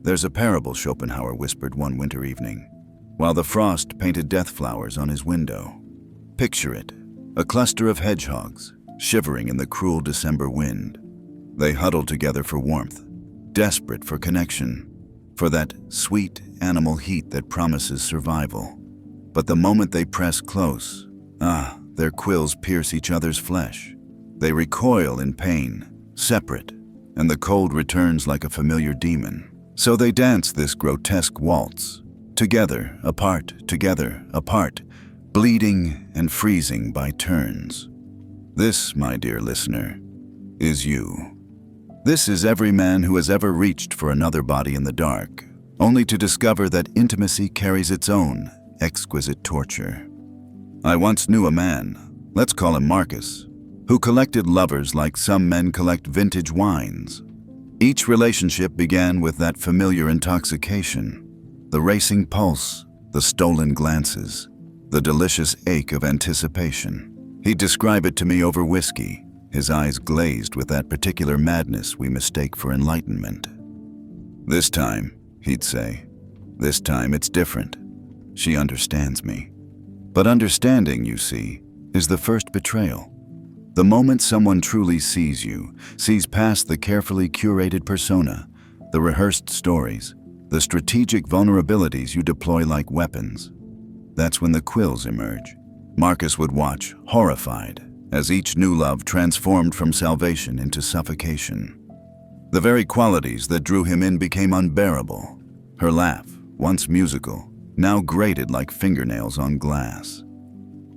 There's a parable, Schopenhauer whispered one winter evening, while the frost painted death flowers on his window. Picture it, a cluster of hedgehogs, shivering in the cruel December wind. They huddle together for warmth, desperate for connection, for that sweet animal heat that promises survival. But the moment they press close, their quills pierce each other's flesh. They recoil in pain, separate, and the cold returns like a familiar demon. So they dance this grotesque waltz, together, apart, bleeding and freezing by turns. This, my dear listener, is you. This is every man who has ever reached for another body in the dark, only to discover that intimacy carries its own exquisite torture. I once knew a man, let's call him Marcus, who collected lovers like some men collect vintage wines. Each relationship began with that familiar intoxication, the racing pulse, the stolen glances, the delicious ache of anticipation. He'd describe it to me over whiskey, his eyes glazed with that particular madness we mistake for enlightenment. "This time," he'd say, "this time it's different. She understands me." But understanding, you see, is the first betrayal. The moment someone truly sees you, sees past the carefully curated persona, the rehearsed stories, the strategic vulnerabilities you deploy like weapons, that's when the quills emerge. Marcus would watch, horrified, as each new love transformed from salvation into suffocation. The very qualities that drew him in became unbearable. Her laugh, once musical, now grated like fingernails on glass.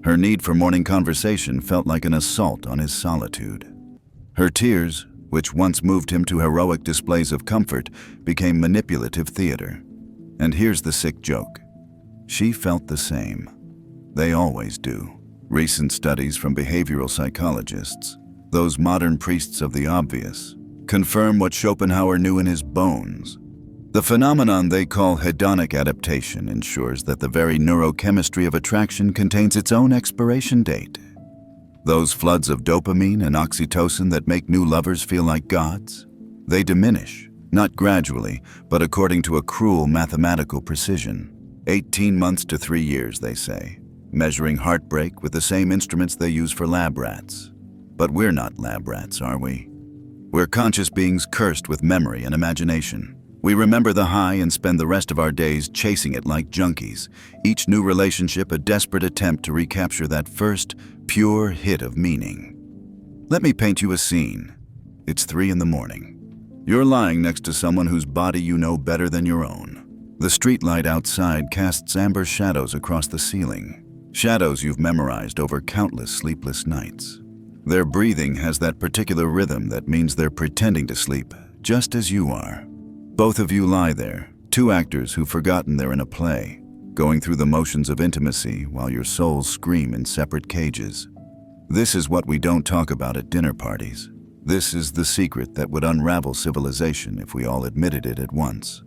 Her need for morning conversation felt like an assault on his solitude. Her tears, which once moved him to heroic displays of comfort, became manipulative theater. And here's the sick joke. She felt the same. They always do. Recent studies from behavioral psychologists, those modern priests of the obvious, confirm what Schopenhauer knew in his bones. The phenomenon they call hedonic adaptation ensures that the very neurochemistry of attraction contains its own expiration date. Those floods of dopamine and oxytocin that make new lovers feel like gods, they diminish, not gradually, but according to a cruel mathematical precision. 18 months to 3 years, they say, measuring heartbreak with the same instruments they use for lab rats. But we're not lab rats, are we? We're conscious beings cursed with memory and imagination. We remember the high and spend the rest of our days chasing it like junkies, each new relationship a desperate attempt to recapture that first, pure hit of meaning. Let me paint you a scene. It's 3 in the morning. You're lying next to someone whose body you know better than your own. The streetlight outside casts amber shadows across the ceiling, shadows you've memorized over countless sleepless nights. Their breathing has that particular rhythm that means they're pretending to sleep, just as you are. Both of you lie there, two actors who've forgotten they're in a play, going through the motions of intimacy while your souls scream in separate cages. This is what we don't talk about at dinner parties. This is the secret that would unravel civilization if we all admitted it at once.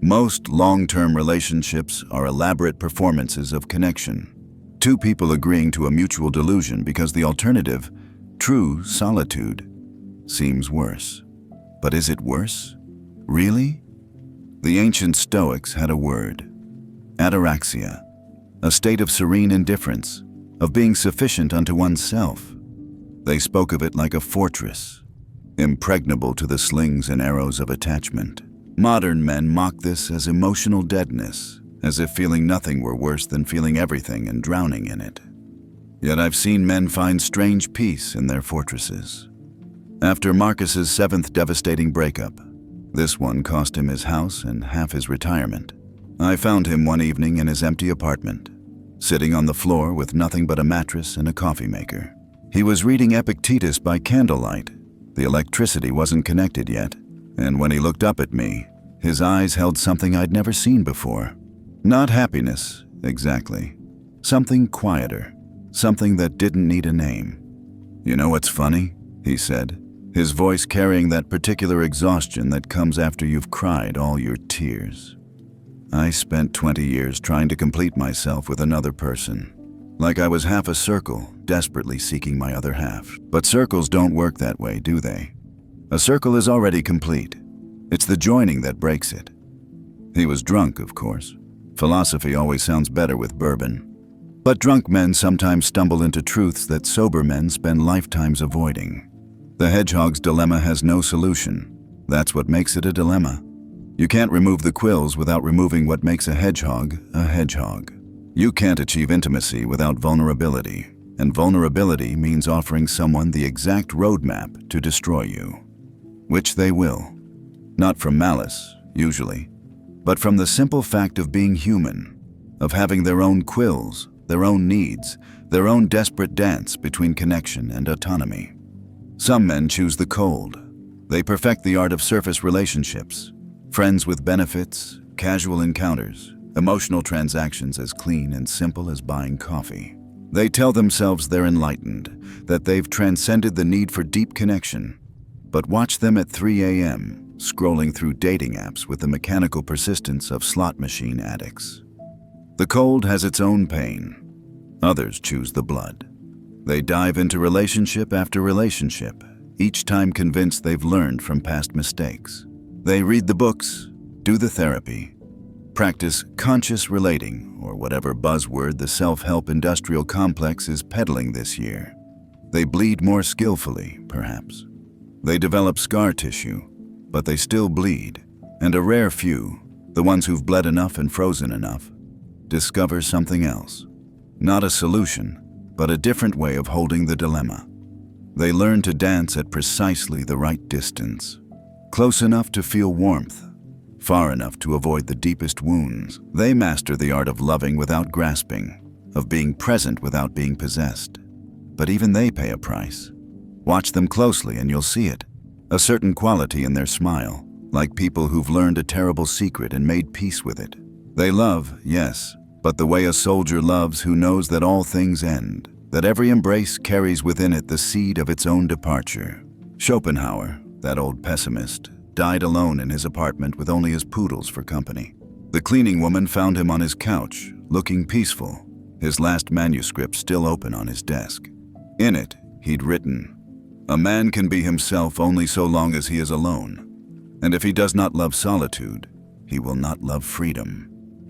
Most long-term relationships are elaborate performances of connection. Two people agreeing to a mutual delusion because the alternative, true solitude, seems worse. But is it worse? Really? The ancient Stoics had a word, ataraxia, a state of serene indifference, of being sufficient unto oneself. They spoke of it like a fortress, impregnable to the slings and arrows of attachment. Modern men mock this as emotional deadness, as if feeling nothing were worse than feeling everything and drowning in it. Yet I've seen men find strange peace in their fortresses. After Marcus's 7th devastating breakup, this one cost him his house and half his retirement, I found him one evening in his empty apartment, sitting on the floor with nothing but a mattress and a coffee maker. He was reading Epictetus by candlelight. The electricity wasn't connected yet, and when he looked up at me, his eyes held something I'd never seen before. Not happiness, exactly. Something quieter, something that didn't need a name. "You know what's funny?" he said, his voice carrying that particular exhaustion that comes after you've cried all your tears. "I spent 20 years trying to complete myself with another person, like I was half a circle, desperately seeking my other half. But circles don't work that way, do they? A circle is already complete. It's the joining that breaks it. He was drunk, of course. Philosophy always sounds better with bourbon. But drunk men sometimes stumble into truths that sober men spend lifetimes avoiding. The hedgehog's dilemma has no solution. That's what makes it a dilemma. You can't remove the quills without removing what makes a hedgehog a hedgehog. You can't achieve intimacy without vulnerability, and vulnerability means offering someone the exact roadmap to destroy you. Which they will. Not from malice, usually, but from the simple fact of being human, of having their own quills, their own needs, their own desperate dance between connection and autonomy. Some men choose the cold. They perfect the art of surface relationships, friends with benefits, casual encounters, emotional transactions as clean and simple as buying coffee. They tell themselves they're enlightened, that they've transcended the need for deep connection. But watch them at 3 a.m., scrolling through dating apps with the mechanical persistence of slot machine addicts. The cold has its own pain. Others choose the blood. They dive into relationship after relationship, each time convinced they've learned from past mistakes. They read the books, do the therapy, practice conscious relating, or whatever buzzword the self-help industrial complex is peddling this year. They bleed more skillfully, perhaps. They develop scar tissue, but they still bleed. And a rare few, the ones who've bled enough and frozen enough, discover something else. Not a solution, but a different way of holding the dilemma. They learn to dance at precisely the right distance. Close enough to feel warmth, far enough to avoid the deepest wounds. They master the art of loving without grasping, of being present without being possessed. But even they pay a price. Watch them closely and you'll see it. A certain quality in their smile, like people who've learned a terrible secret and made peace with it. They love, yes, but the way a soldier loves who knows that all things end, that every embrace carries within it the seed of its own departure. Schopenhauer, that old pessimist, died alone in his apartment with only his poodles for company. The cleaning woman found him on his couch, looking peaceful, his last manuscript still open on his desk. In it, he'd written, "A man can be himself only so long as he is alone, and if he does not love solitude, he will not love freedom.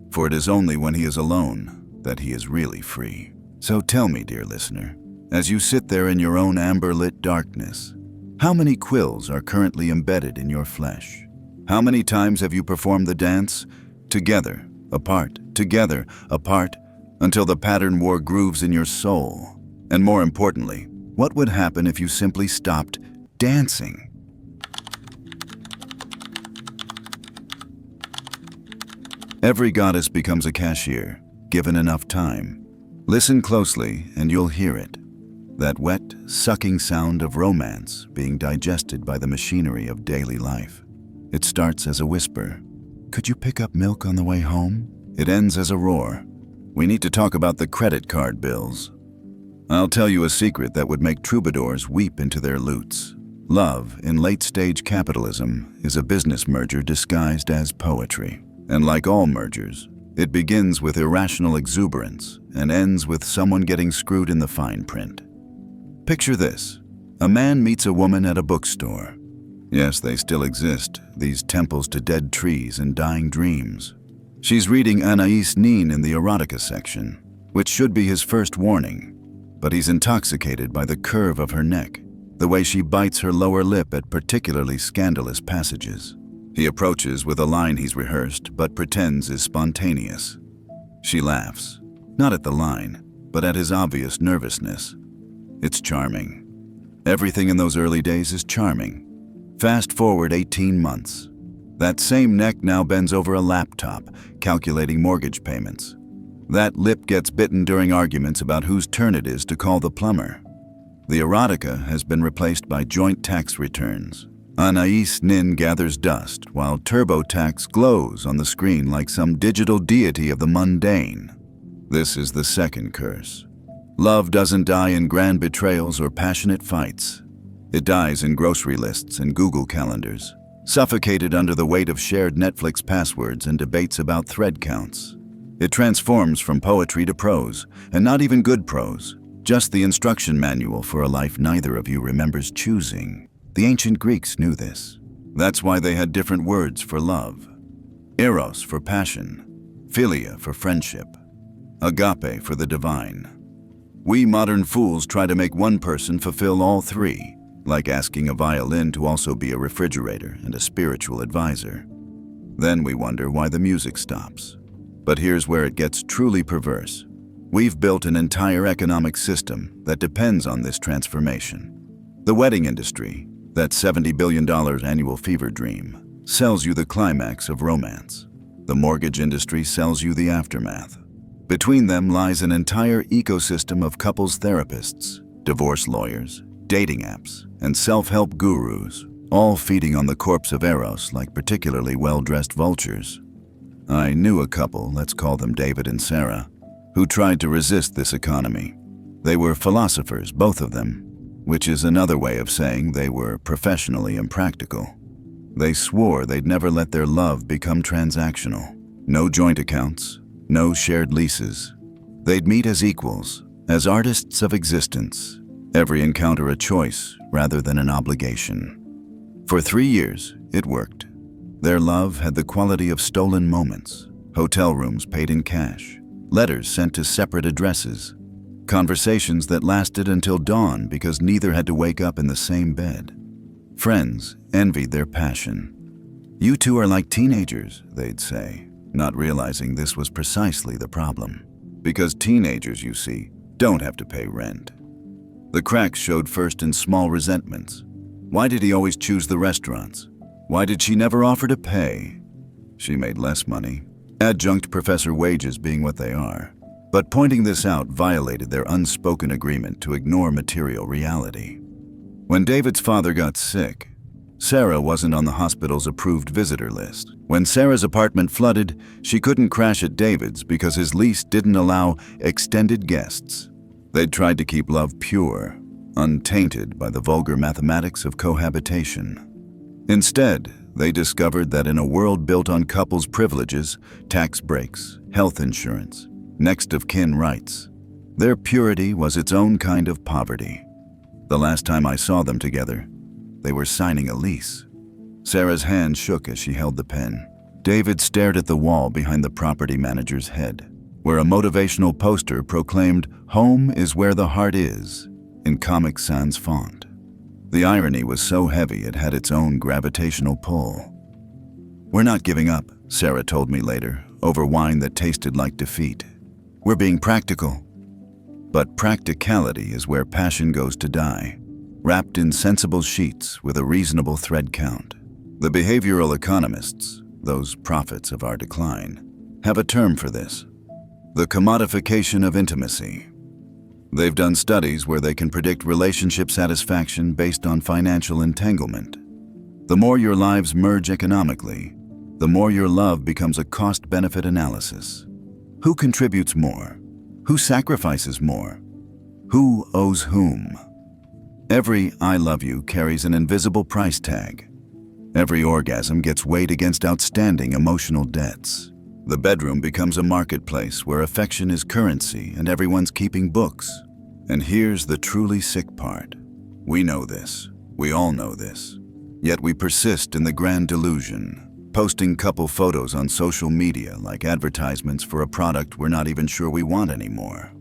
For it is only when he is alone that he is really free." So tell me, dear listener, as you sit there in your own amber-lit darkness, how many quills are currently embedded in your flesh? How many times have you performed the dance? Together, apart, until the pattern wore grooves in your soul. And more importantly, what would happen if you simply stopped dancing? Every goddess becomes a cashier, given enough time. Listen closely and you'll hear it. That wet, sucking sound of romance being digested by the machinery of daily life. It starts as a whisper. "Could you pick up milk on the way home?" It ends as a roar. "We need to talk about the credit card bills." I'll tell you a secret that would make troubadours weep into their lutes. Love, in late-stage capitalism, is a business merger disguised as poetry. And like all mergers, it begins with irrational exuberance and ends with someone getting screwed in the fine print. Picture this. A man meets a woman at a bookstore. Yes, they still exist, these temples to dead trees and dying dreams. She's reading Anais Nin in the erotica section, which should be his first warning. But he's intoxicated by the curve of her neck, the way she bites her lower lip at particularly scandalous passages. He approaches with a line he's rehearsed but pretends is spontaneous. She laughs, not at the line, but at his obvious nervousness. It's charming. Everything in those early days is charming. Fast forward 18 months. That same neck now bends over a laptop, calculating mortgage payments. That lip gets bitten during arguments about whose turn it is to call the plumber. The erotica has been replaced by joint tax returns. Anais Nin gathers dust, while TurboTax glows on the screen like some digital deity of the mundane. This is the second curse. Love doesn't die in grand betrayals or passionate fights. It dies in grocery lists and Google calendars, suffocated under the weight of shared Netflix passwords and debates about thread counts. It transforms from poetry to prose, and not even good prose, just the instruction manual for a life neither of you remembers choosing. The ancient Greeks knew this. That's why they had different words for love. Eros for passion, philia for friendship, agape for the divine. We modern fools try to make one person fulfill all three, like asking a violin to also be a refrigerator and a spiritual advisor. Then we wonder why the music stops. But here's where it gets truly perverse. We've built an entire economic system that depends on this transformation. The wedding industry, that $70 billion annual fever dream, sells you the climax of romance. The mortgage industry sells you the aftermath. Between them lies an entire ecosystem of couples therapists, divorce lawyers, dating apps, and self-help gurus, all feeding on the corpse of Eros like particularly well-dressed vultures. I knew a couple, let's call them David and Sarah, who tried to resist this economy. They were philosophers, both of them, which is another way of saying they were professionally impractical. They swore they'd never let their love become transactional. No joint accounts, no shared leases. They'd meet as equals, as artists of existence, every encounter a choice rather than an obligation. For 3 years, it worked. Their love had the quality of stolen moments, hotel rooms paid in cash, letters sent to separate addresses, conversations that lasted until dawn because neither had to wake up in the same bed. Friends envied their passion. "You two are like teenagers," they'd say, not realizing this was precisely the problem. Because teenagers, you see, don't have to pay rent. The cracks showed first in small resentments. Why did he always choose the restaurants? Why did she never offer to pay? She made less money, adjunct professor wages being what they are. But pointing this out violated their unspoken agreement to ignore material reality. When David's father got sick, Sarah wasn't on the hospital's approved visitor list. When Sarah's apartment flooded, she couldn't crash at David's because his lease didn't allow extended guests. They'd tried to keep love pure, untainted by the vulgar mathematics of cohabitation. Instead, they discovered that in a world built on couples' privileges, tax breaks, health insurance, next of kin rights, their purity was its own kind of poverty. The last time I saw them together, they were signing a lease. Sarah's hand shook as she held the pen. David stared at the wall behind the property manager's head, where a motivational poster proclaimed, "Home is where the heart is," in Comic Sans font. The irony was so heavy it had its own gravitational pull. "We're not giving up," Sarah told me later, over wine that tasted like defeat. "We're being practical." But practicality is where passion goes to die, wrapped in sensible sheets with a reasonable thread count. The behavioral economists, those prophets of our decline, have a term for this: the commodification of intimacy. They've done studies where they can predict relationship satisfaction based on financial entanglement. The more your lives merge economically, the more your love becomes a cost-benefit analysis. Who contributes more? Who sacrifices more? Who owes whom? Every "I love you" carries an invisible price tag. Every orgasm gets weighed against outstanding emotional debts. The bedroom becomes a marketplace where affection is currency and everyone's keeping books. And here's the truly sick part. We know this. We all know this. Yet we persist in the grand delusion, posting couple photos on social media like advertisements for a product we're not even sure we want anymore.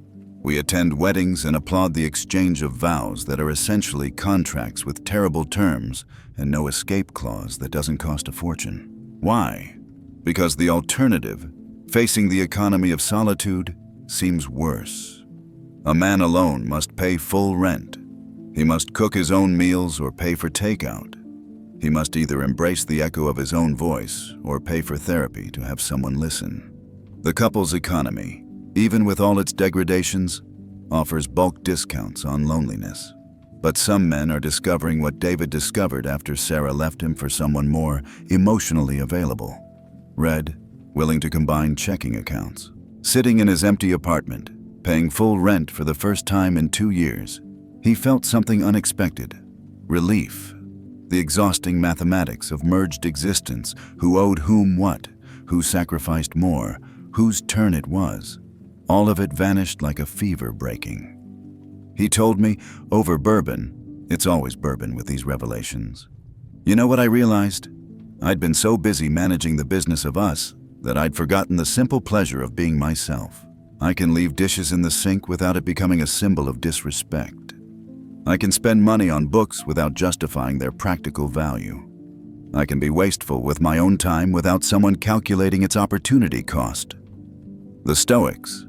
We attend weddings and applaud the exchange of vows that are essentially contracts with terrible terms and no escape clause that doesn't cost a fortune. Why? Because the alternative, facing the economy of solitude, seems worse. A man alone must pay full rent. He must cook his own meals or pay for takeout. He must either embrace the echo of his own voice or pay for therapy to have someone listen. The couple's economy, even with all its degradations, offers bulk discounts on loneliness. But some men are discovering what David discovered after Sarah left him for someone more emotionally available. Red, willing to combine checking accounts. Sitting in his empty apartment, paying full rent for the first time in 2 years, he felt something unexpected: relief. The exhausting mathematics of merged existence, who owed whom what, who sacrificed more, whose turn it was. All of it vanished like a fever breaking. He told me, over bourbon, it's always bourbon with these revelations. "You know what I realized? I'd been so busy managing the business of us that I'd forgotten the simple pleasure of being myself. I can leave dishes in the sink without it becoming a symbol of disrespect. I can spend money on books without justifying their practical value. I can be wasteful with my own time without someone calculating its opportunity cost. The Stoics,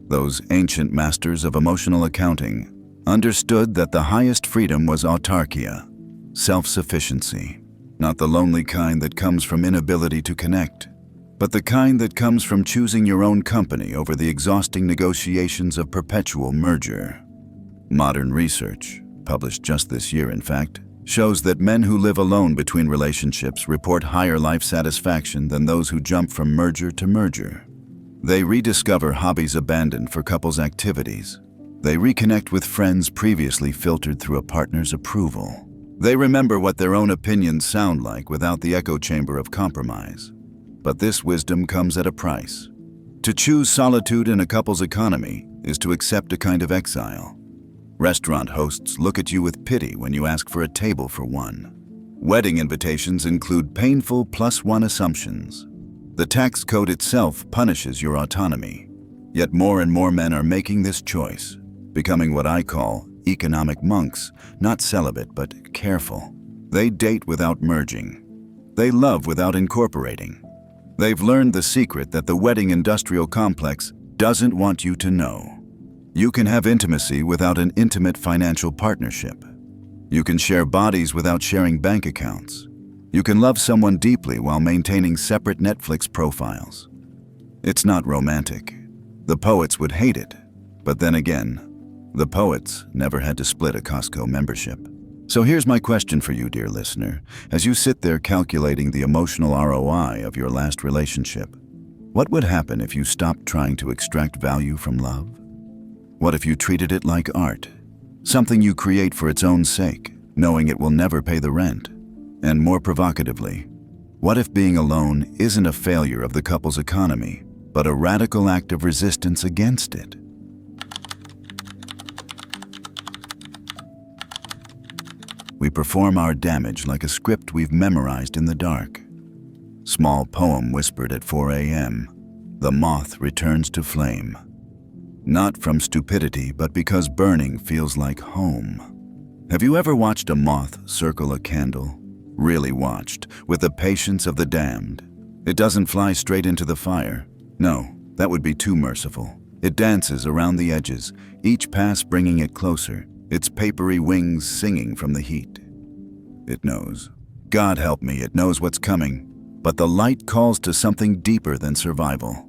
those ancient masters of emotional accounting, understood that the highest freedom was autarkia, self-sufficiency, not the lonely kind that comes from inability to connect, but the kind that comes from choosing your own company over the exhausting negotiations of perpetual merger. Modern research, published just this year in fact, shows that men who live alone between relationships report higher life satisfaction than those who jump from merger to merger. They rediscover hobbies abandoned for couples' activities. They reconnect with friends previously filtered through a partner's approval. They remember what their own opinions sound like without the echo chamber of compromise. But this wisdom comes at a price. To choose solitude in a couple's economy is to accept a kind of exile. Restaurant hosts look at you with pity when you ask for a table for one. Wedding invitations include painful +1 assumptions. The tax code itself punishes your autonomy. Yet more and more men are making this choice, becoming what I call economic monks, not celibate but careful. They date without merging. They love without incorporating. They've learned the secret that the wedding industrial complex doesn't want you to know. You can have intimacy without an intimate financial partnership. You can share bodies without sharing bank accounts. You can love someone deeply while maintaining separate Netflix profiles. It's not romantic. The poets would hate it. But then again, the poets never had to split a Costco membership. So here's my question for you, dear listener. As you sit there calculating the emotional ROI of your last relationship, what would happen if you stopped trying to extract value from love? What if you treated it like art? Something you create for its own sake, knowing it will never pay the rent? And more provocatively, what if being alone isn't a failure of the couple's economy, but a radical act of resistance against it? We perform our damage like a script we've memorized in the dark. Small poem whispered at 4 a.m. The moth returns to flame. Not from stupidity, but because burning feels like home. Have you ever watched a moth circle a candle? Really watched, with the patience of the damned. It doesn't fly straight into the fire. No, that would be too merciful. It dances around the edges, each pass bringing it closer, its papery wings singing from the heat. It knows. God help me, it knows what's coming. But the light calls to something deeper than survival.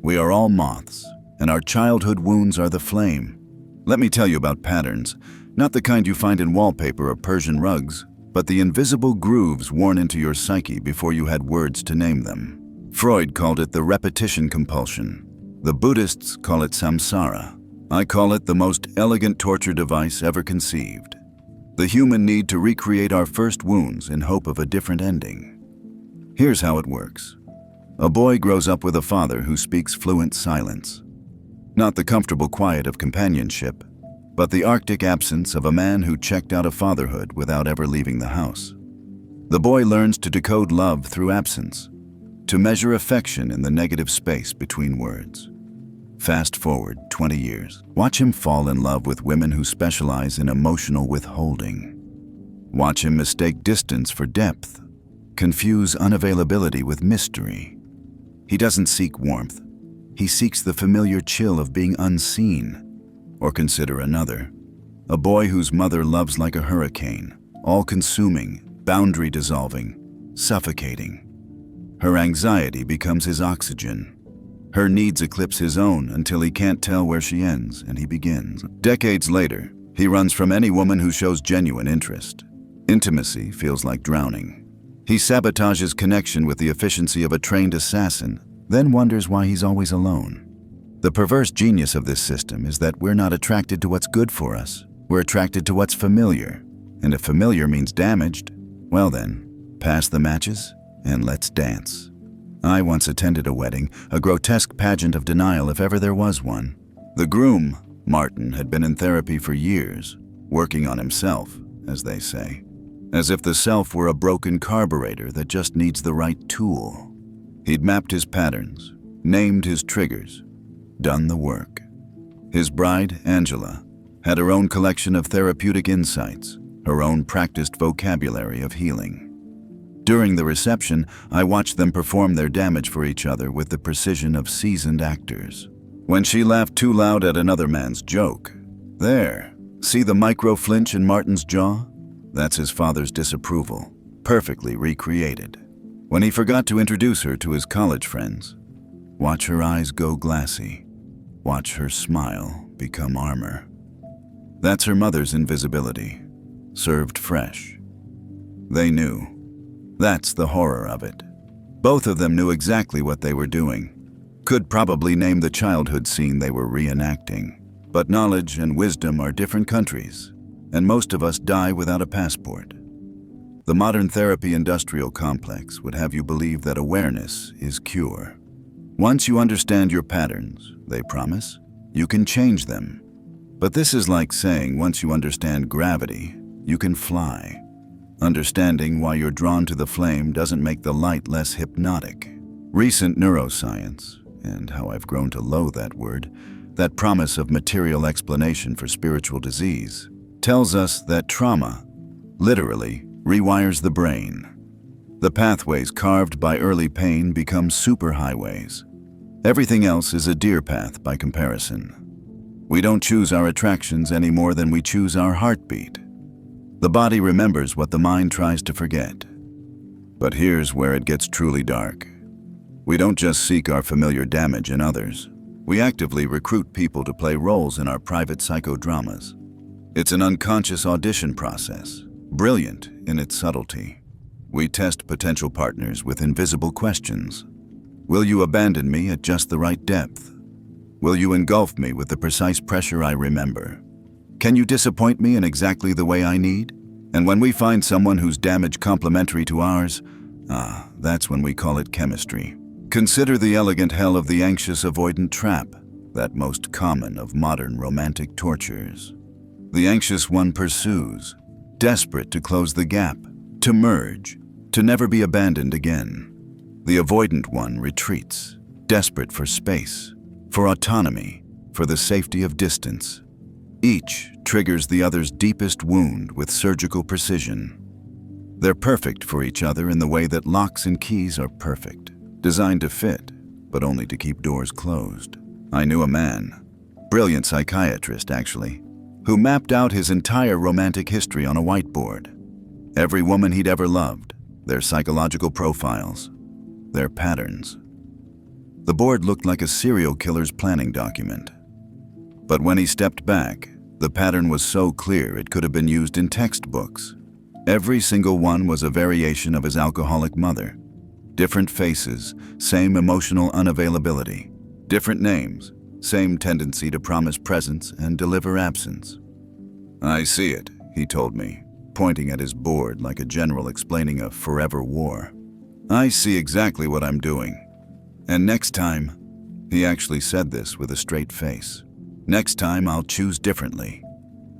We are all moths, and our childhood wounds are the flame. Let me tell you about patterns, not the kind you find in wallpaper or Persian rugs, but the invisible grooves worn into your psyche before you had words to name them. Freud called it the repetition compulsion. The Buddhists call it samsara. I call it the most elegant torture device ever conceived. The human need to recreate our first wounds in hope of a different ending. Here's how it works. A boy grows up with a father who speaks fluent silence. Not the comfortable quiet of companionship, but the arctic absence of a man who checked out of fatherhood without ever leaving the house. The boy learns to decode love through absence, to measure affection in the negative space between words. Fast forward 20 years. Watch him fall in love with women who specialize in emotional withholding. Watch him mistake distance for depth, confuse unavailability with mystery. He doesn't seek warmth. He seeks the familiar chill of being unseen. Or consider another. A boy whose mother loves like a hurricane, all-consuming, boundary-dissolving, suffocating. Her anxiety becomes his oxygen. Her needs eclipse his own until he can't tell where she ends and he begins. Decades later, he runs from any woman who shows genuine interest. Intimacy feels like drowning. He sabotages connection with the efficiency of a trained assassin, then wonders why he's always alone. The perverse genius of this system is that we're not attracted to what's good for us. We're attracted to what's familiar. And if familiar means damaged, well then, pass the matches and let's dance. I once attended a wedding, a grotesque pageant of denial if ever there was one. The groom, Martin, had been in therapy for years, working on himself, as they say. as if the self were a broken carburetor that just needs the right tool. He'd mapped his patterns, named his triggers, done the work. His bride, Angela, had her own collection of therapeutic insights, her own practiced vocabulary of healing. During the reception, I watched them perform their damage for each other with the precision of seasoned actors. When she laughed too loud at another man's joke, "There, see the micro-flinch in Martin's jaw? That's his father's disapproval, perfectly recreated." When he forgot to introduce her to his college friends, watch her eyes go glassy. Watch her smile become armor. That's her mother's invisibility, served fresh. They knew. That's the horror of it. Both of them knew exactly what they were doing. Could probably name the childhood scene they were reenacting. But knowledge and wisdom are different countries, and most of us die without a passport. The modern therapy industrial complex would have you believe that awareness is cure. Once you understand your patterns, they promise, you can change them. But this is like saying once you understand gravity, you can fly. Understanding why you're drawn to the flame doesn't make the light less hypnotic. Recent neuroscience, and how I've grown to loathe that word, that promise of material explanation for spiritual disease, tells us that trauma, literally, rewires the brain. The pathways carved by early pain become superhighways. Everything else is a deer path by comparison. We don't choose our attractions any more than we choose our heartbeat. The body remembers what the mind tries to forget. But here's where it gets truly dark. We don't just seek our familiar damage in others. We actively recruit people to play roles in our private psychodramas. It's an unconscious audition process, brilliant in its subtlety. We test potential partners with invisible questions. Will you abandon me at just the right depth? Will you engulf me with the precise pressure I remember? Can you disappoint me in exactly the way I need? And when we find someone whose damage complementary to ours, that's when we call it chemistry. Consider the elegant hell of the anxious avoidant trap, that most common of modern romantic tortures. The anxious one pursues, desperate to close the gap, to merge, to never be abandoned again. The avoidant one retreats, desperate for space, for autonomy, for the safety of distance. Each triggers the other's deepest wound with surgical precision. They're perfect for each other in the way that locks and keys are perfect, designed to fit, but only to keep doors closed. I knew a man, brilliant psychiatrist actually, who mapped out his entire romantic history on a whiteboard. Every woman he'd ever loved, their psychological profiles, their patterns. The board looked like a serial killer's planning document. But when he stepped back, the pattern was so clear it could have been used in textbooks. Every single one was a variation of his alcoholic mother. Different faces, same emotional unavailability. Different names, same tendency to promise presence and deliver absence. "I see it," he told me, pointing at his board like a general explaining a forever war. "I see exactly what I'm doing. And next time," he actually said this with a straight face, "next time I'll choose differently."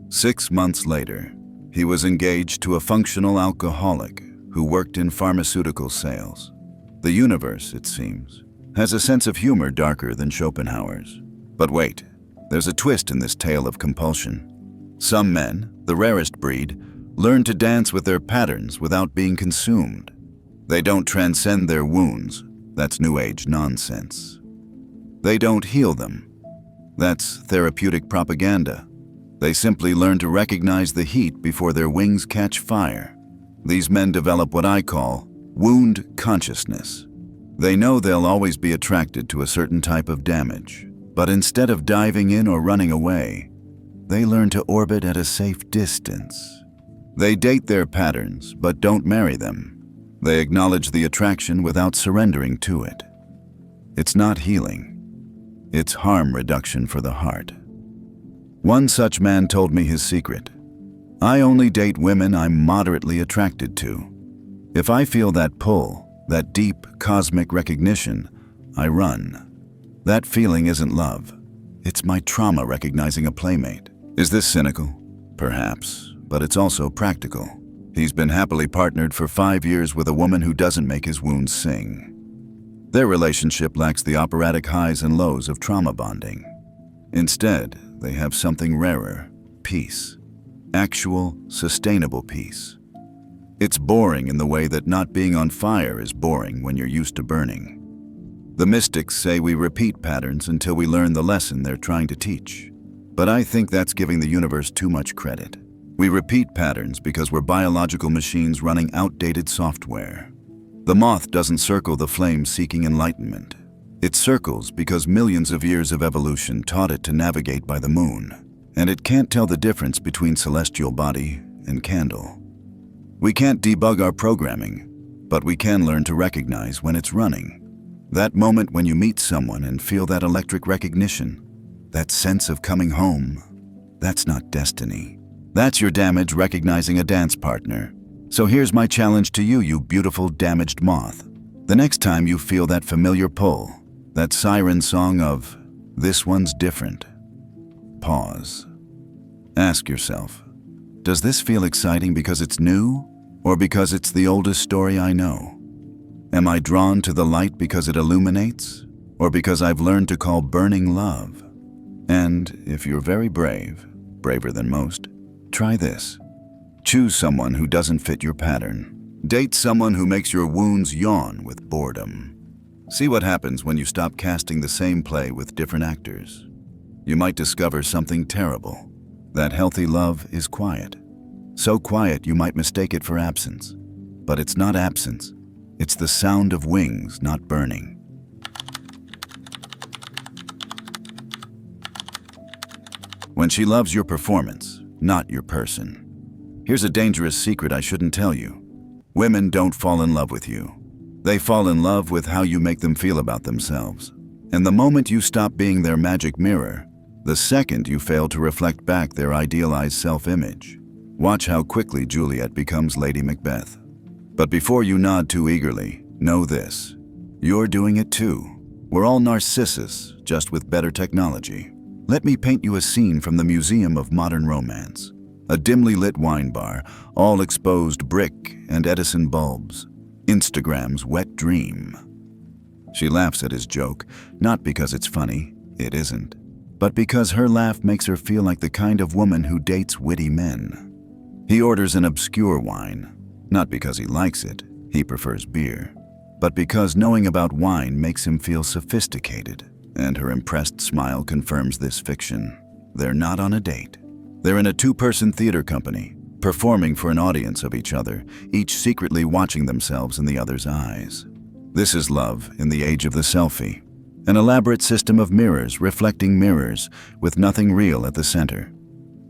6 months later, he was engaged to a functional alcoholic who worked in pharmaceutical sales. The universe, it seems, has a sense of humor darker than Schopenhauer's. But wait, there's a twist in this tale of compulsion. Some men, the rarest breed, learn to dance with their patterns without being consumed. They don't transcend their wounds. That's New Age nonsense. They don't heal them. That's therapeutic propaganda. They simply learn to recognize the heat before their wings catch fire. These men develop what I call wound consciousness. They know they'll always be attracted to a certain type of damage, but instead of diving in or running away, they learn to orbit at a safe distance. They date their patterns, but don't marry them. They acknowledge the attraction without surrendering to it. It's not healing. It's harm reduction for the heart. One such man told me his secret. "I only date women I'm moderately attracted to. If I feel that pull, that deep cosmic recognition, I run. That feeling isn't love. It's my trauma recognizing a playmate." Is this cynical? Perhaps, but it's also practical. He's been happily partnered for 5 years with a woman who doesn't make his wounds sing. Their relationship lacks the operatic highs and lows of trauma bonding. Instead, they have something rarer: peace. Actual, sustainable peace. It's boring in the way that not being on fire is boring when you're used to burning. The mystics say we repeat patterns until we learn the lesson they're trying to teach. But I think that's giving the universe too much credit. We repeat patterns because we're biological machines running outdated software. The moth doesn't circle the flame seeking enlightenment. It circles because millions of years of evolution taught it to navigate by the moon, and it can't tell the difference between celestial body and candle. We can't debug our programming, but we can learn to recognize when it's running. That moment when you meet someone and feel that electric recognition, that sense of coming home, that's not destiny. That's your damage recognizing a dance partner. So here's my challenge to you, you beautiful damaged moth. The next time you feel that familiar pull, that siren song of, "This one's different," pause. Ask yourself, does this feel exciting because it's new, or because it's the oldest story I know? Am I drawn to the light because it illuminates, or because I've learned to call burning love? And if you're very brave, braver than most, try this. Choose someone who doesn't fit your pattern. Date someone who makes your wounds yawn with boredom. See what happens when you stop casting the same play with different actors. You might discover something terrible. That healthy love is quiet. So quiet you might mistake it for absence. But it's not absence. It's the sound of wings not burning. When she loves your performance, not your person. Here's a dangerous secret I shouldn't tell you. Women don't fall in love with you. They fall in love with how you make them feel about themselves. And the moment you stop being their magic mirror, the second you fail to reflect back their idealized self-image, watch how quickly Juliet becomes Lady Macbeth. But before you nod too eagerly, know this. You're doing it too. We're all Narcissus, just with better technology. Let me paint you a scene from the Museum of Modern Romance. A dimly lit wine bar, all exposed brick and Edison bulbs. Instagram's wet dream. She laughs at his joke, not because it's funny, it isn't, but because her laugh makes her feel like the kind of woman who dates witty men. He orders an obscure wine, not because he likes it, he prefers beer, but because knowing about wine makes him feel sophisticated, and her impressed smile confirms this fiction. They're not on a date. They're in a two-person theater company, performing for an audience of each other, each secretly watching themselves in the other's eyes. This is love in the age of the selfie, an elaborate system of mirrors reflecting mirrors with nothing real at the center.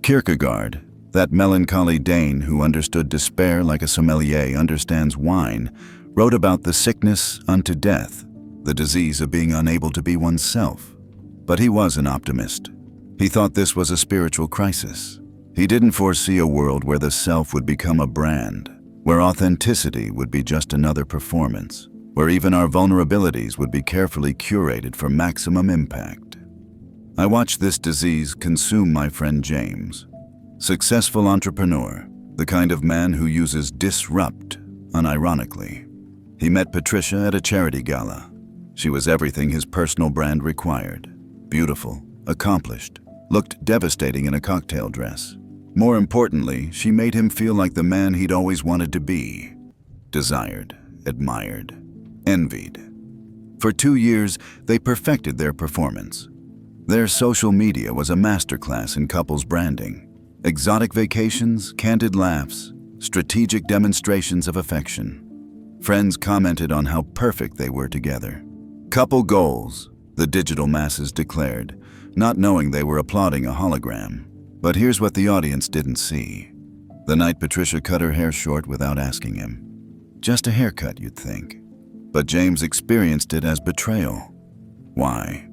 Kierkegaard, that melancholy Dane who understood despair like a sommelier understands wine, wrote about the sickness unto death, the disease of being unable to be oneself. But he was an optimist. He thought this was a spiritual crisis. He didn't foresee a world where the self would become a brand, where authenticity would be just another performance, where even our vulnerabilities would be carefully curated for maximum impact. I watched this disease consume my friend James. Successful entrepreneur, the kind of man who uses disrupt unironically. He met Patricia at a charity gala. She was everything his personal brand required. Beautiful, accomplished, looked devastating in a cocktail dress. More importantly, she made him feel like the man he'd always wanted to be. Desired, admired, envied. For 2 years, they perfected their performance. Their social media was a masterclass in couples branding. Exotic vacations, candid laughs, strategic demonstrations of affection. Friends commented on how perfect they were together. Couple goals, the digital masses declared, not knowing they were applauding a hologram. But here's what the audience didn't see. The night Patricia cut her hair short without asking him. Just a haircut, you'd think. But James experienced it as betrayal. Why?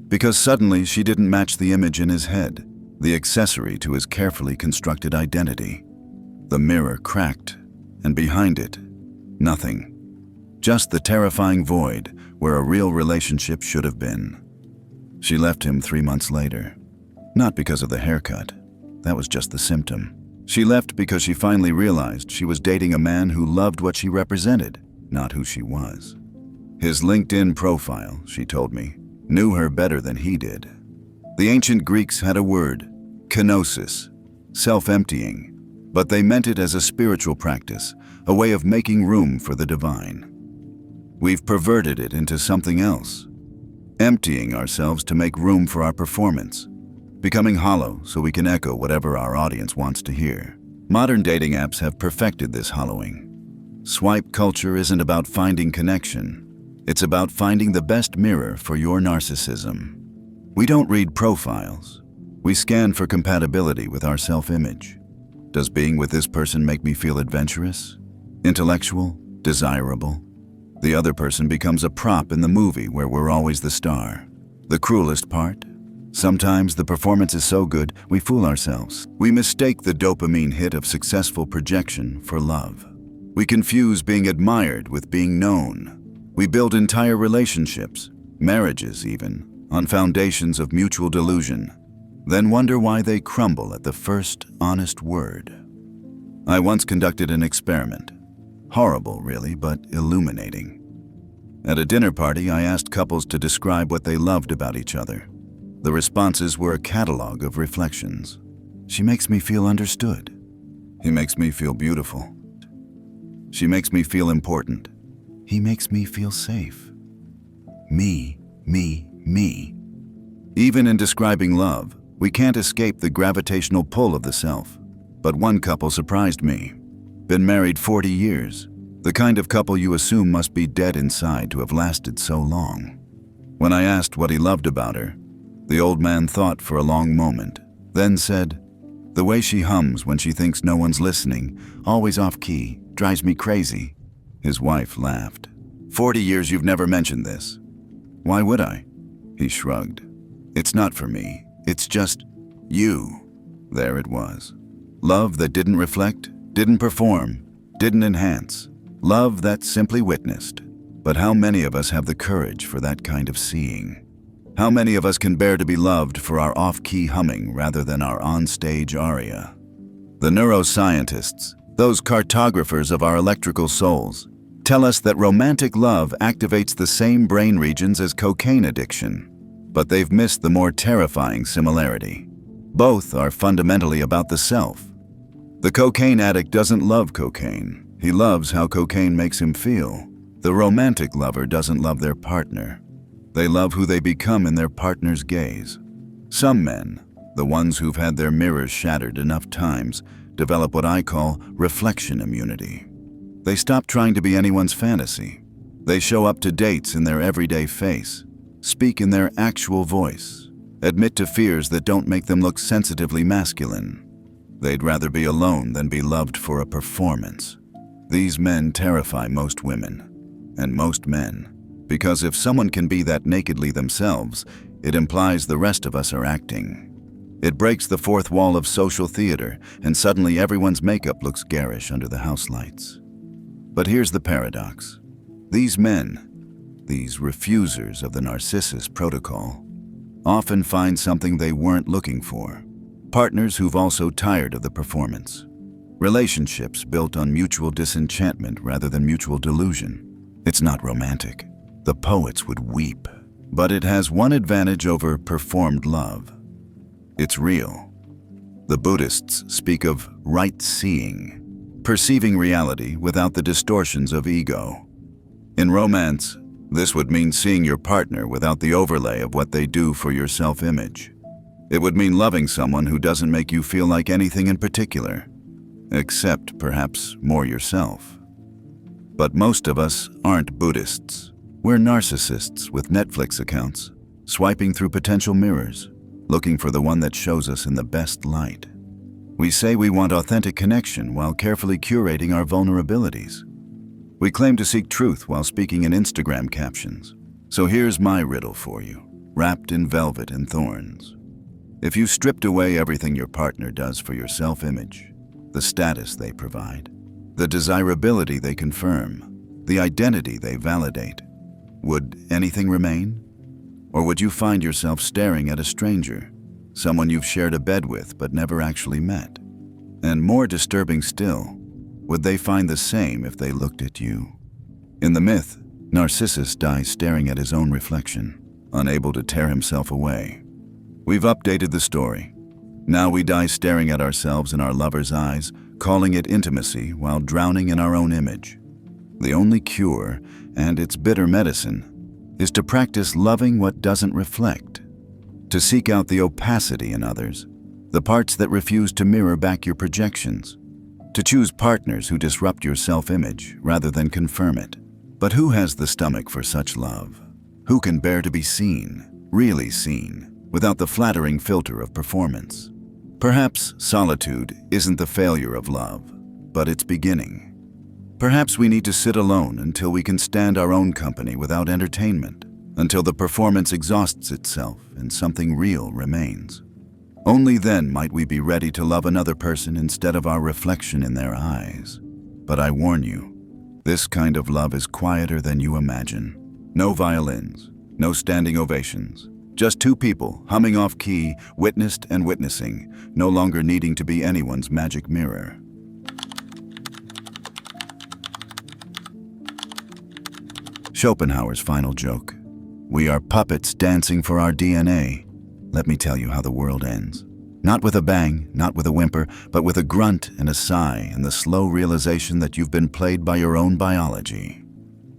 Because suddenly she didn't match the image in his head, the accessory to his carefully constructed identity. The mirror cracked, and behind it, nothing. Just the terrifying void where a real relationship should have been. She left him 3 months later. Not because of the haircut. That was just the symptom. She left because she finally realized she was dating a man who loved what she represented, not who she was. His LinkedIn profile, she told me, knew her better than he did. The ancient Greeks had a word, kenosis, self-emptying, but they meant it as a spiritual practice, a way of making room for the divine. We've perverted it into something else, emptying ourselves to make room for our performance, becoming hollow so we can echo whatever our audience wants to hear. Modern dating apps have perfected this hollowing. Swipe culture isn't about finding connection. It's about finding the best mirror for your narcissism. We don't read profiles. We scan for compatibility with our self-image. Does being with this person make me feel adventurous, intellectual, desirable? The other person becomes a prop in the movie where we're always the star. The cruelest part? Sometimes the performance is so good, we fool ourselves. We mistake the dopamine hit of successful projection for love. We confuse being admired with being known. We build entire relationships, marriages even, on foundations of mutual delusion, then wonder why they crumble at the first honest word. I once conducted an experiment. Horrible, really, but illuminating. At a dinner party, I asked couples to describe what they loved about each other. The responses were a catalog of reflections. She makes me feel understood. He makes me feel beautiful. She makes me feel important. He makes me feel safe. Me, me, me. Even in describing love, we can't escape the gravitational pull of the self. But one couple surprised me. Been married 40 years. The kind of couple you assume must be dead inside to have lasted so long. When I asked what he loved about her, the old man thought for a long moment, then said, "The way she hums when she thinks no one's listening, always off key, drives me crazy." His wife laughed. 40 years you've never mentioned this." "Why would I?" He shrugged. "It's not for me. It's just you." There it was. Love that didn't reflect, didn't perform, didn't enhance. Love that simply witnessed. But how many of us have the courage for that kind of seeing? How many of us can bear to be loved for our off-key humming rather than our on-stage aria? The neuroscientists, those cartographers of our electrical souls, tell us that romantic love activates the same brain regions as cocaine addiction, but they've missed the more terrifying similarity. Both are fundamentally about the self. The cocaine addict doesn't love cocaine. He loves how cocaine makes him feel. The romantic lover doesn't love their partner. They love who they become in their partner's gaze. Some men, the ones who've had their mirrors shattered enough times, develop what I call reflection immunity. They stop trying to be anyone's fantasy. They show up to dates in their everyday face, speak in their actual voice, admit to fears that don't make them look sensitively masculine. They'd rather be alone than be loved for a performance. These men terrify most women, and most men, because if someone can be that nakedly themselves, it implies the rest of us are acting. It breaks the fourth wall of social theater, and suddenly everyone's makeup looks garish under the house lights. But here's the paradox. These men, these refusers of the Narcissus protocol, often find something they weren't looking for. Partners who've also tired of the performance. Relationships built on mutual disenchantment rather than mutual delusion. It's not romantic. The poets would weep. But it has one advantage over performed love. It's real. The Buddhists speak of right seeing, perceiving reality without the distortions of ego. In romance, this would mean seeing your partner without the overlay of what they do for your self-image. It would mean loving someone who doesn't make you feel like anything in particular, except perhaps more yourself. But most of us aren't Buddhists. We're narcissists with Netflix accounts, swiping through potential mirrors, looking for the one that shows us in the best light. We say we want authentic connection while carefully curating our vulnerabilities. We claim to seek truth while speaking in Instagram captions. So here's my riddle for you, wrapped in velvet and thorns. If you stripped away everything your partner does for your self-image, the status they provide, the desirability they confirm, the identity they validate, would anything remain? Or would you find yourself staring at a stranger, someone you've shared a bed with but never actually met? And more disturbing still, would they find the same if they looked at you? In the myth, Narcissus dies staring at his own reflection, unable to tear himself away. We've updated the story. Now we die staring at ourselves in our lover's eyes, calling it intimacy while drowning in our own image. The only cure, and its bitter medicine, is to practice loving what doesn't reflect, to seek out the opacity in others, the parts that refuse to mirror back your projections, to choose partners who disrupt your self-image rather than confirm it. But who has the stomach for such love? Who can bear to be seen, really seen, without the flattering filter of performance? Perhaps solitude isn't the failure of love, but its beginning. Perhaps we need to sit alone until we can stand our own company without entertainment, until the performance exhausts itself and something real remains. Only then might we be ready to love another person instead of our reflection in their eyes. But I warn you, this kind of love is quieter than you imagine. No violins, no standing ovations, just two people humming off key, witnessed and witnessing, no longer needing to be anyone's magic mirror. Schopenhauer's final joke. We are puppets dancing for our DNA. Let me tell you how the world ends. Not with a bang, not with a whimper, but with a grunt and a sigh and the slow realization that you've been played by your own biology.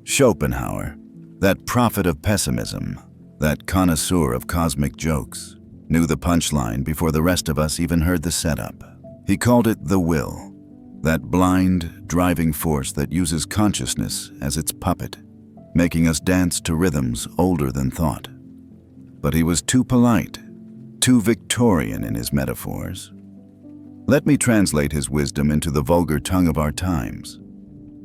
Schopenhauer, that prophet of pessimism, that connoisseur of cosmic jokes, knew the punchline before the rest of us even heard the setup. He called it the will, that blind, driving force that uses consciousness as its puppet, making us dance to rhythms older than thought. But he was too polite, too Victorian in his metaphors. Let me translate his wisdom into the vulgar tongue of our times.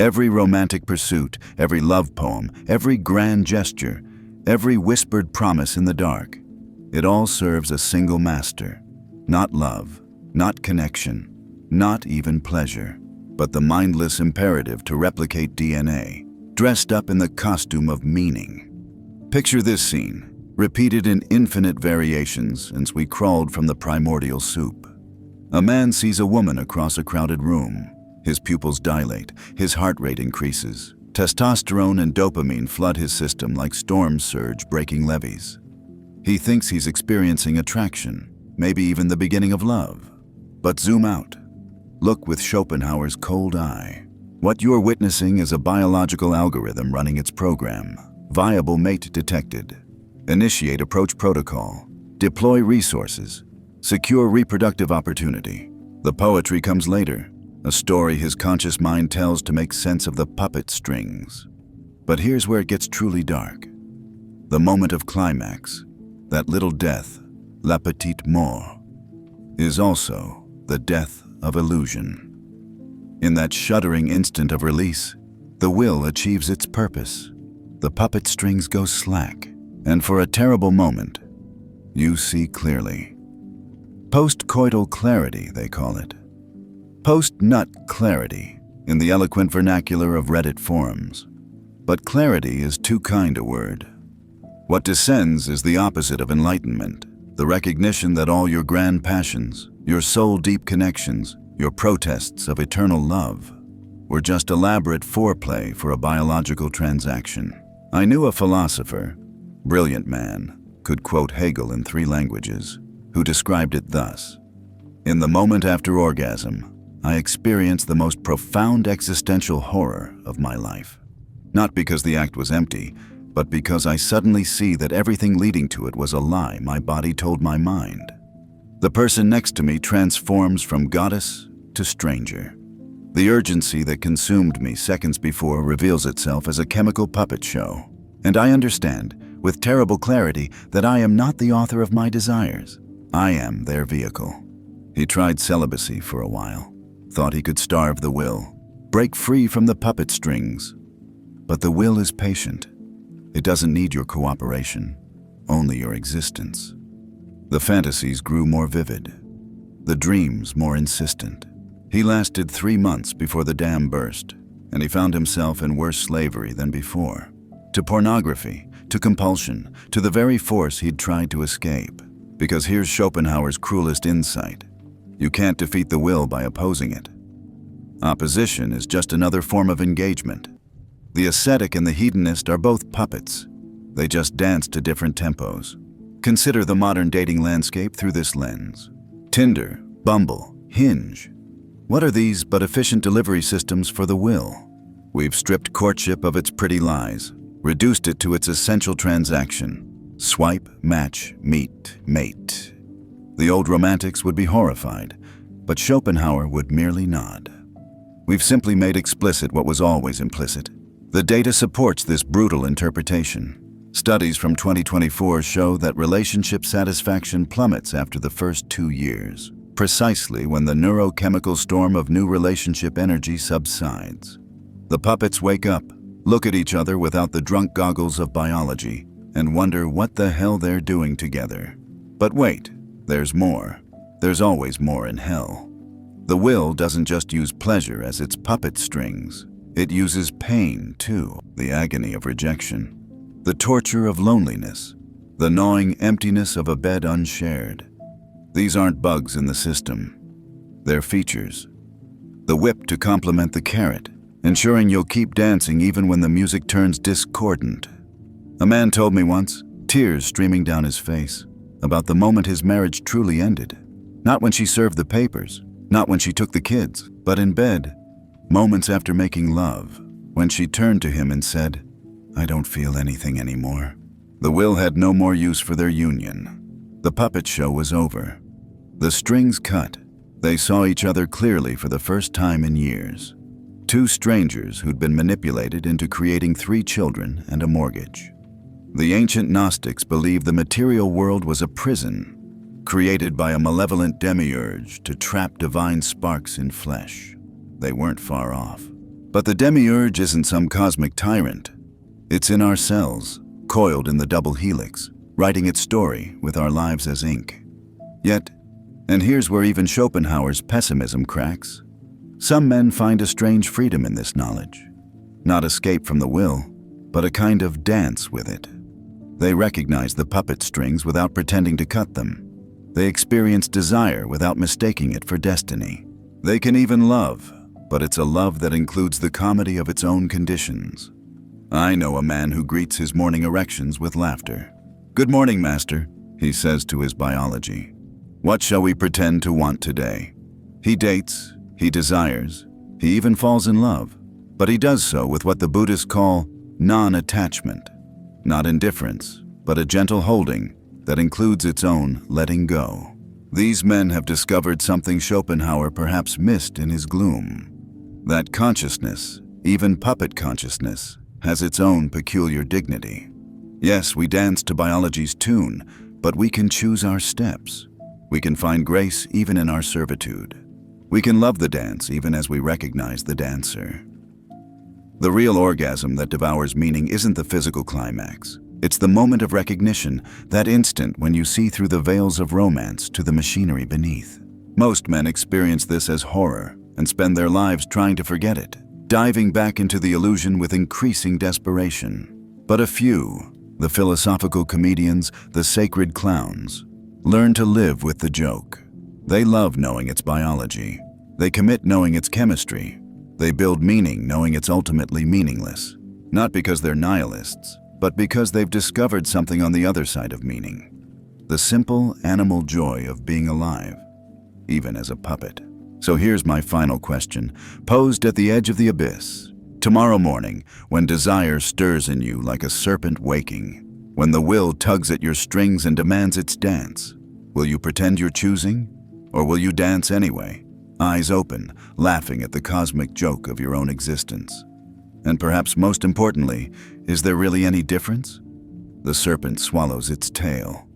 Every romantic pursuit, every love poem, every grand gesture, every whispered promise in the dark, it all serves a single master. Not love, not connection, not even pleasure, but the mindless imperative to replicate DNA, dressed up in the costume of meaning. Picture this scene, repeated in infinite variations since we crawled from the primordial soup. A man sees a woman across a crowded room. His pupils dilate, his heart rate increases. Testosterone and dopamine flood his system like storm surge breaking levees. He thinks he's experiencing attraction, maybe even the beginning of love. But zoom out. Look with Schopenhauer's cold eye. What you're witnessing is a biological algorithm running its program. Viable mate detected. Initiate approach protocol. Deploy resources. Secure reproductive opportunity. The poetry comes later, a story his conscious mind tells to make sense of the puppet strings. But here's where it gets truly dark. The moment of climax, that little death, la petite mort, is also the death of illusion. In that shuddering instant of release, the will achieves its purpose. The puppet strings go slack, and for a terrible moment, you see clearly. Post-coital clarity, they call it. Post-nut clarity, in the eloquent vernacular of Reddit forums. But clarity is too kind a word. What descends is the opposite of enlightenment, the recognition that all your grand passions, your soul-deep connections, your protests of eternal love, were just elaborate foreplay for a biological transaction. I knew a philosopher, brilliant man, could quote Hegel in 3 languages, who described it thus: in the moment after orgasm, I experienced the most profound existential horror of my life. Not because the act was empty, but because I suddenly see that everything leading to it was a lie my body told my mind. The person next to me transforms from goddess to stranger. The urgency that consumed me seconds before reveals itself as a chemical puppet show. And I understand, with terrible clarity, that I am not the author of my desires. I am their vehicle. He tried celibacy for a while, thought he could starve the will, break free from the puppet strings. But the will is patient. It doesn't need your cooperation, only your existence. The fantasies grew more vivid, the dreams more insistent. He lasted 3 months before the dam burst, and he found himself in worse slavery than before. To pornography, to compulsion, to the very force he'd tried to escape. Because here's Schopenhauer's cruelest insight. You can't defeat the will by opposing it. Opposition is just another form of engagement. The ascetic and the hedonist are both puppets. They just dance to different tempos. Consider the modern dating landscape through this lens. Tinder, Bumble, Hinge. What are these but efficient delivery systems for the will? We've stripped courtship of its pretty lies, reduced it to its essential transaction. Swipe, match, meet, mate. The old romantics would be horrified, but Schopenhauer would merely nod. We've simply made explicit what was always implicit. The data supports this brutal interpretation. Studies from 2024 show that relationship satisfaction plummets after the first 2 years, precisely when the neurochemical storm of new relationship energy subsides. The puppets wake up, look at each other without the drunk goggles of biology, and wonder what the hell they're doing together. But wait, there's more. There's always more in hell. The will doesn't just use pleasure as its puppet strings. It uses pain, too, the agony of rejection, the torture of loneliness, the gnawing emptiness of a bed unshared. These aren't bugs in the system. They're features. The whip to complement the carrot, ensuring you'll keep dancing even when the music turns discordant. A man told me once, tears streaming down his face, about the moment his marriage truly ended. Not when she served the papers, not when she took the kids, but in bed, moments after making love, when she turned to him and said, "I don't feel anything anymore." The will had no more use for their union. The puppet show was over. The strings cut. They saw each other clearly for the first time in years. Two strangers who'd been manipulated into creating 3 children and a mortgage. The ancient Gnostics believed the material world was a prison, created by a malevolent demiurge to trap divine sparks in flesh. They weren't far off. But the demiurge isn't some cosmic tyrant. It's in our cells, coiled in the double helix, writing its story with our lives as ink. Yet, and here's where even Schopenhauer's pessimism cracks, some men find a strange freedom in this knowledge. Not escape from the will, but a kind of dance with it. They recognize the puppet strings without pretending to cut them. They experience desire without mistaking it for destiny. They can even love, but it's a love that includes the comedy of its own conditions. I know a man who greets his morning erections with laughter. "Good morning, master," he says to his biology. "What shall we pretend to want today?" He dates, he desires, he even falls in love, but he does so with what the Buddhists call non-attachment. Not indifference, but a gentle holding that includes its own letting go. These men have discovered something Schopenhauer perhaps missed in his gloom. That consciousness, even puppet consciousness, has its own peculiar dignity. Yes, we dance to biology's tune, but we can choose our steps. We can find grace even in our servitude. We can love the dance even as we recognize the dancer. The real orgasm that devours meaning isn't the physical climax. It's the moment of recognition, that instant when you see through the veils of romance to the machinery beneath. Most men experience this as horror and spend their lives trying to forget it, diving back into the illusion with increasing desperation. But a few, the philosophical comedians, the sacred clowns, learn to live with the joke. They love knowing its biology. They commit knowing its chemistry. They build meaning knowing it's ultimately meaningless. Not because they're nihilists, but because they've discovered something on the other side of meaning. The simple animal joy of being alive, even as a puppet. So here's my final question, posed at the edge of the abyss. Tomorrow morning, when desire stirs in you like a serpent waking, when the will tugs at your strings and demands its dance, will you pretend you're choosing? Or will you dance anyway, eyes open, laughing at the cosmic joke of your own existence? And perhaps most importantly, is there really any difference? The serpent swallows its tail.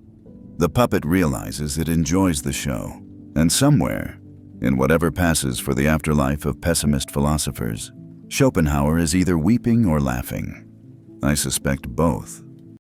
The puppet realizes it enjoys the show. And somewhere, in whatever passes for the afterlife of pessimist philosophers, Schopenhauer is either weeping or laughing. I suspect both.